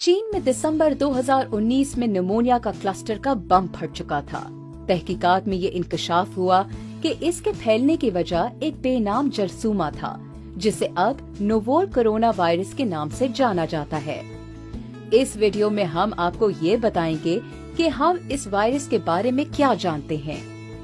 चीन में दिसंबर 2019 में निमोनिया का क्लस्टर का बम फट चुका था। तहकीकात में ये इंकशाफ हुआ कि इसके फैलने की वजह एक बेनाम जरसूमा था, जिसे अब नोवल कोरोना वायरस के नाम से जाना जाता है। इस वीडियो में हम आपको ये बताएंगे कि हम इस वायरस के बारे में क्या जानते हैं।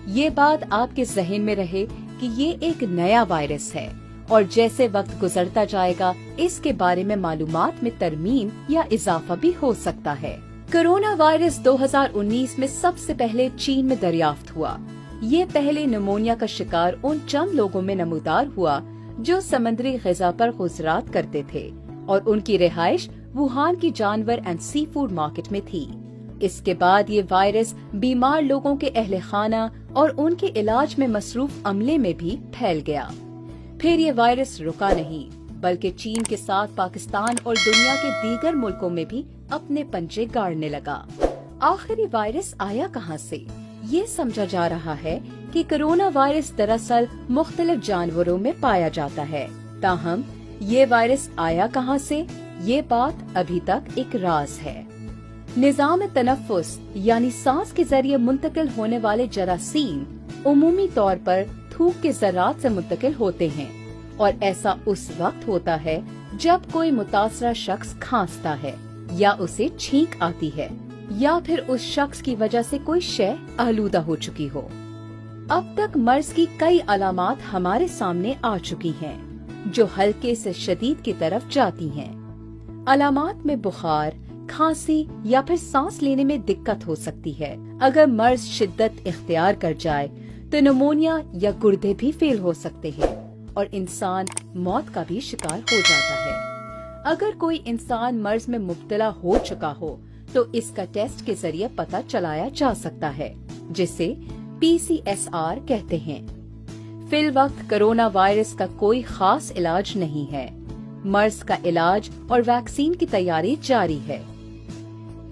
ये बात आपके जहन में रहे कि ये एक नया वायरस है और जैसे वक्त गुजरता जाएगा इसके बारे में मालूमात में तरमीम या इजाफा भी हो सकता है। कोरोना वायरस 2019 में सबसे पहले चीन में दरियाफ्त हुआ। ये पहले निमोनिया का शिकार उन चंद लोगों में नमूदार हुआ जो समुद्री ग़िज़ा पर गुज़रात करते थे और उनकी रिहाइश वुहान की जानवर एंड सी फूड मार्केट में थी। इसके बाद ये वायरस बीमार लोगों के अहले खाना और उनके इलाज में मसरूफ अमले में भी फैल गया। फिर ये वायरस रुका नहीं, बल्कि चीन के साथ पाकिस्तान और दुनिया के दीगर मुल्कों में भी अपने पंजे गाड़ने लगा। आखिर ये वायरस आया कहाँ से? ये समझा जा रहा है कि कोरोना वायरस दरअसल मुख्तलिफ जानवरों में पाया जाता है। ताहम ये वायरस आया कहाँ से, ये बात अभी तक एक राज है। निज़ाम तनफ़ुस यानी सांस के जरिए मुंतकिल होने वाले जरासीम उमूमी तौर पर थूक के ज़रात से मुंतकिल होते हैं और ऐसा उस वक्त होता है जब कोई मुतासरा शख्स खांसता है या उसे छींक आती है या फिर उस शख्स की वजह से कोई शय आलूदा हो चुकी हो। अब तक मर्ज की कई अलामात हमारे सामने आ चुकी हैं, जो हल्के से शदीद की तरफ जाती हैं। अलामात में बुखार, खांसी या फिर सांस लेने में दिक्कत हो सकती है। अगर मर्ज शिद्दत इख्तियार कर जाए तो निमोनिया या गुर्दे भी फेल हो सकते हैं और इंसान मौत का भी शिकार हो जाता है। अगर कोई इंसान मर्ज में मुब्तला हो चुका हो तो इसका टेस्ट के जरिए पता चलाया जा सकता है, जिसे PCSR कहते हैं। फिल वक्त कोरोना वायरस का कोई खास इलाज नहीं है। मर्ज का इलाज और वैक्सीन की तैयारी जारी है।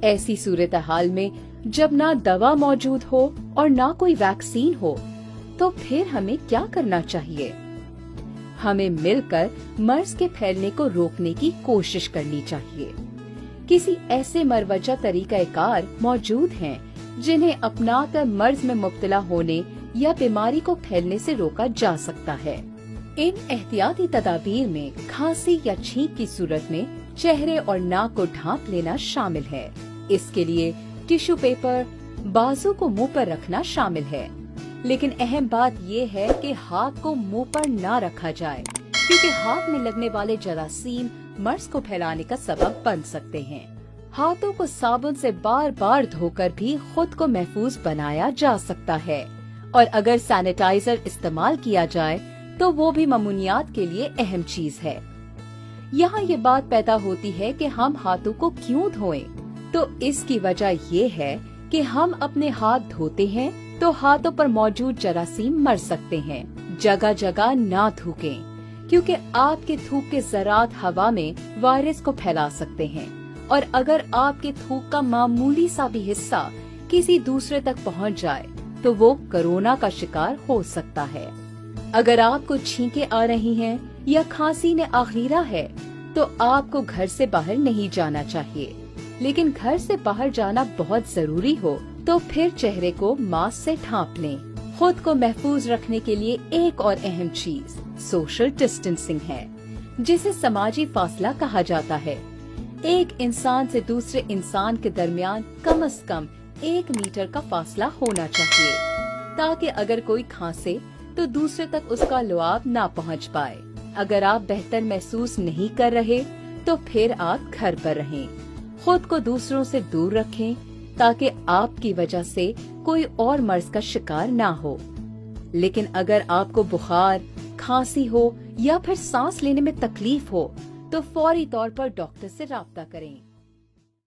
ऐसी सूरत हाल में जब ना दवा मौजूद हो और ना कोई वैक्सीन हो, तो फिर हमें क्या करना चाहिए? हमें मिलकर मर्ज के फैलने को रोकने की कोशिश करनी चाहिए। किसी ऐसे मरवजा तरीक़ाकार मौजूद हैं जिन्हें अपनाकर मर्ज में मुब्तला होने या बीमारी को फैलने से रोका जा सकता है। इन एहतियाती तदाबीर में खांसी या छींक की सूरत में चेहरे और नाक को ढांप लेना शामिल है। इसके लिए टिश्यू पेपर, बाजू को मुंह पर रखना शामिल है। लेकिन अहम बात ये है कि हाथ को मुंह पर ना रखा जाए, क्योंकि हाथ में लगने वाले जरासीम मर्ज को फैलाने का सबब बन सकते हैं। हाथों को साबुन से बार बार धोकर भी खुद को महफूज बनाया जा सकता है और अगर सैनिटाइजर इस्तेमाल किया जाए तो वो भी मामूनियात के लिए अहम चीज है। यहाँ ये बात पैदा होती है कि हम हाथों को क्यों धोएं? तो इसकी वजह ये है कि हम अपने हाथ धोते हैं तो हाथों पर मौजूद जरासीम मर सकते हैं। जगह जगह ना थूकें, क्योंकि आपके थूक के ज़रात हवा में वायरस को फैला सकते हैं और अगर आपके थूक का मामूली सा भी हिस्सा किसी दूसरे तक पहुंच जाए तो वो कोरोना का शिकार हो सकता है। अगर आपको छींकें आ रही हैं या खांसी ने आखिरा है तो आपको घर से बाहर नहीं जाना चाहिए। लेकिन घर से बाहर जाना बहुत जरूरी हो तो फिर चेहरे को मास्क से ढांप लें। खुद को महफूज रखने के लिए एक और अहम चीज सोशल डिस्टेंसिंग है, जिसे समाजी फासला कहा जाता है। एक इंसान से दूसरे इंसान के दरमियान कम से कम 1 मीटर का फासला होना चाहिए, ताकि अगर कोई खांसे तो दूसरे तक उसका लुआब ना पहुंच पाए। अगर आप बेहतर महसूस नहीं कर रहे तो फिर आप घर पर रहें। खुद को दूसरों से दूर रखें ताकि आपकी वजह से कोई और मर्ज का शिकार ना हो। लेकिन अगर आपको बुखार, खांसी हो या फिर सांस लेने में तकलीफ हो तो फौरी तौर पर डॉक्टर से राब्ता करें।